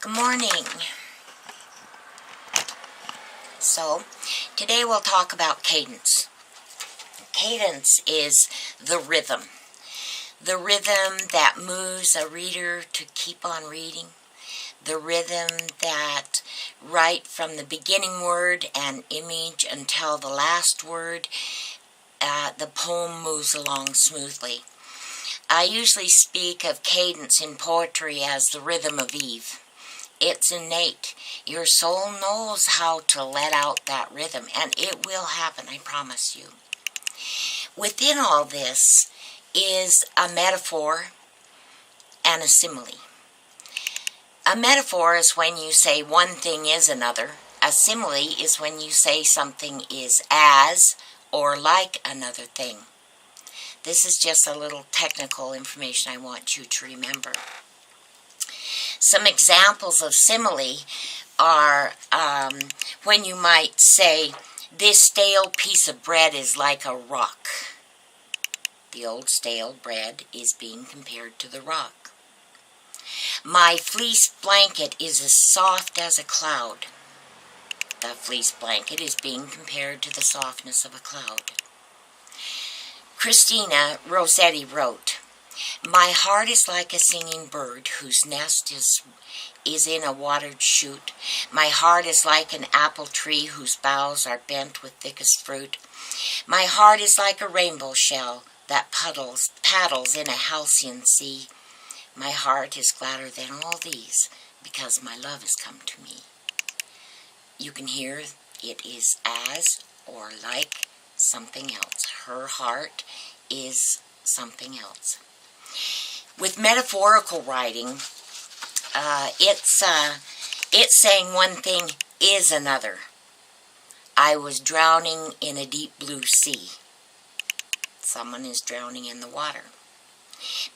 Good morning. So, today we'll talk about cadence. Cadence is the rhythm. The rhythm that moves a reader to keep on reading. The rhythm that, right from the beginning word and image until the last word, the poem moves along smoothly. I usually speak of cadence in poetry as the rhythm of Eve. It's innate. Your soul knows how to let out that rhythm, and it will happen, I promise you. Within all this is a metaphor and a simile. A metaphor is when you say one thing is another. A simile is when you say something is as or like another thing. This is just a little technical information I want you to remember. Some examples of simile are when you might say, this stale piece of bread is like a rock. The old stale bread is being compared to the rock. My fleece blanket is as soft as a cloud. The fleece blanket is being compared to the softness of a cloud. Christina Rossetti wrote, my heart is like a singing bird whose nest is in a watered shoot. My heart is like an apple tree whose boughs are bent with thickest fruit. My heart is like a rainbow shell that paddles in a halcyon sea. My heart is gladder than all these because my love has come to me. You can hear it is as or like something else. Her heart is something else. With metaphorical writing, it's saying one thing is another. I was drowning in a deep blue sea. Someone is drowning in the water.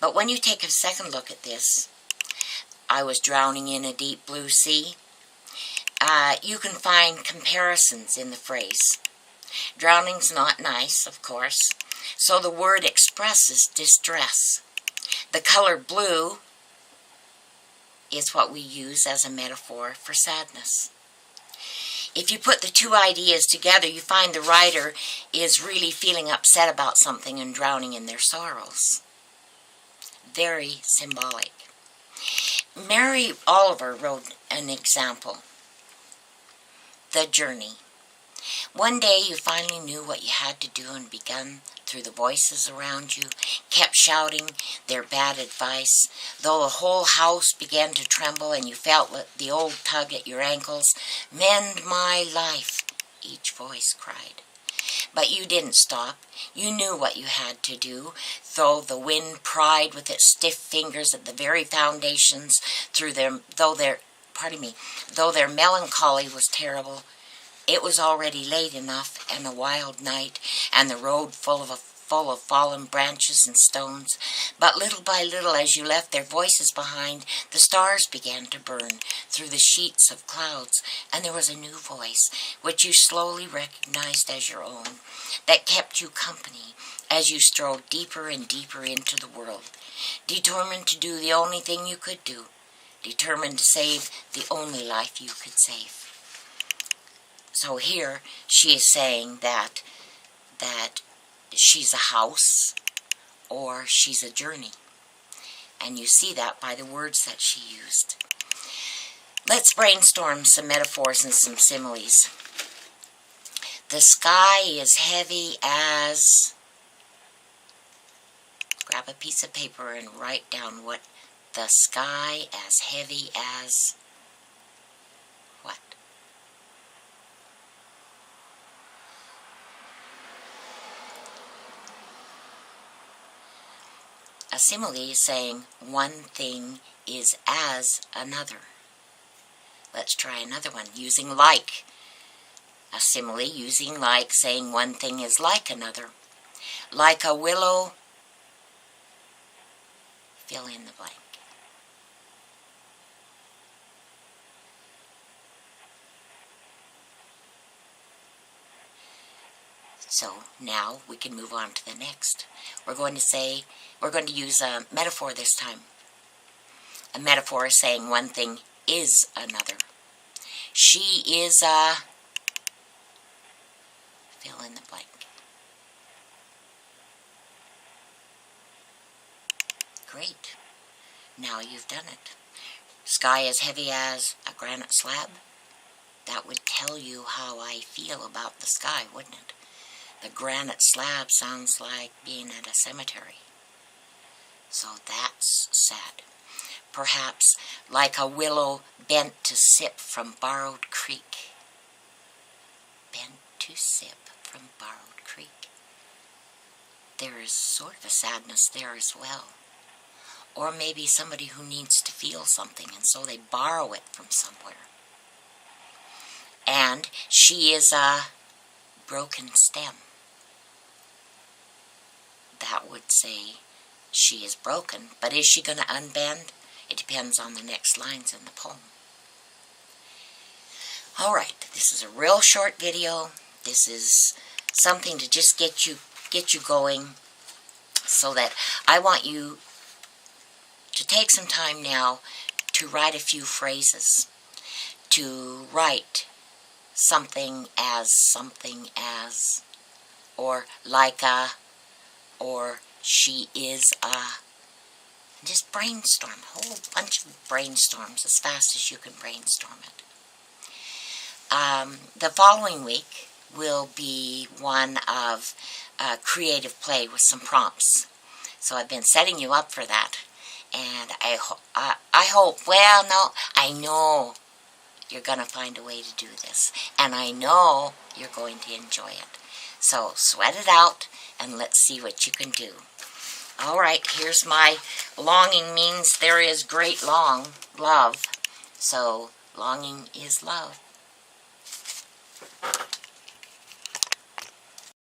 But when you take a second look at this, I was drowning in a deep blue sea, you can find comparisons in the phrase. Drowning's not nice, of course, so the word expresses distress. The color blue is what we use as a metaphor for sadness. If you put the two ideas together, you find the writer is really feeling upset about something and drowning in their sorrows. Very symbolic. Mary Oliver wrote an example. The journey. One day you finally knew what you had to do and begun through the voices around you, kept shouting their bad advice, though the whole house began to tremble and you felt the old tug at your ankles. Mend my life, each voice cried. But you didn't stop. You knew what you had to do, though the wind pried with its stiff fingers at the very foundations, though their melancholy was terrible. It was already late enough, and a wild night, and the road full of fallen branches and stones. But little by little, as you left their voices behind, the stars began to burn through the sheets of clouds, and there was a new voice, which you slowly recognized as your own, that kept you company as you strode deeper and deeper into the world, determined to do the only thing you could do, determined to save the only life you could save. So here she is saying that she's a house or she's a journey. And you see that by the words that she used. Let's brainstorm some metaphors and some similes. The sky is heavy as... Grab a piece of paper and write down what the sky as heavy as... what? A simile is saying one thing is as another. Let's try another one, using like. A simile using like, saying one thing is like another. Like a willow, fill in the blank. So now we can move on to the next. We're going to use a metaphor this time. A metaphor is saying one thing is another. She is a... fill in the blank. Great. Now you've done it. Sky as heavy as a granite slab? That would tell you how I feel about the sky, wouldn't it? The granite slab sounds like being at a cemetery. So that's sad. Perhaps like a willow bent to sip from borrowed creek. Bent to sip from borrowed creek. There is sort of a sadness there as well. Or maybe somebody who needs to feel something, and so they borrow it from somewhere. And she is a broken stem. That would say she is broken, but is she going to unbend? It depends on the next lines in the poem. Alright, this is a real short video. This is something to just get you going, so that I want you to take some time now to write a few phrases, to write something as, or like a, or she is a. Just brainstorm, a whole bunch of brainstorms as fast as you can brainstorm it. The following week will be one of creative play with some prompts. So I've been setting you up for that. And I hope, well, no, I know you're going to find a way to do this. And I know you're going to enjoy it. So sweat it out and let's see what you can do. All right, here's my longing means there is great love. So longing is love.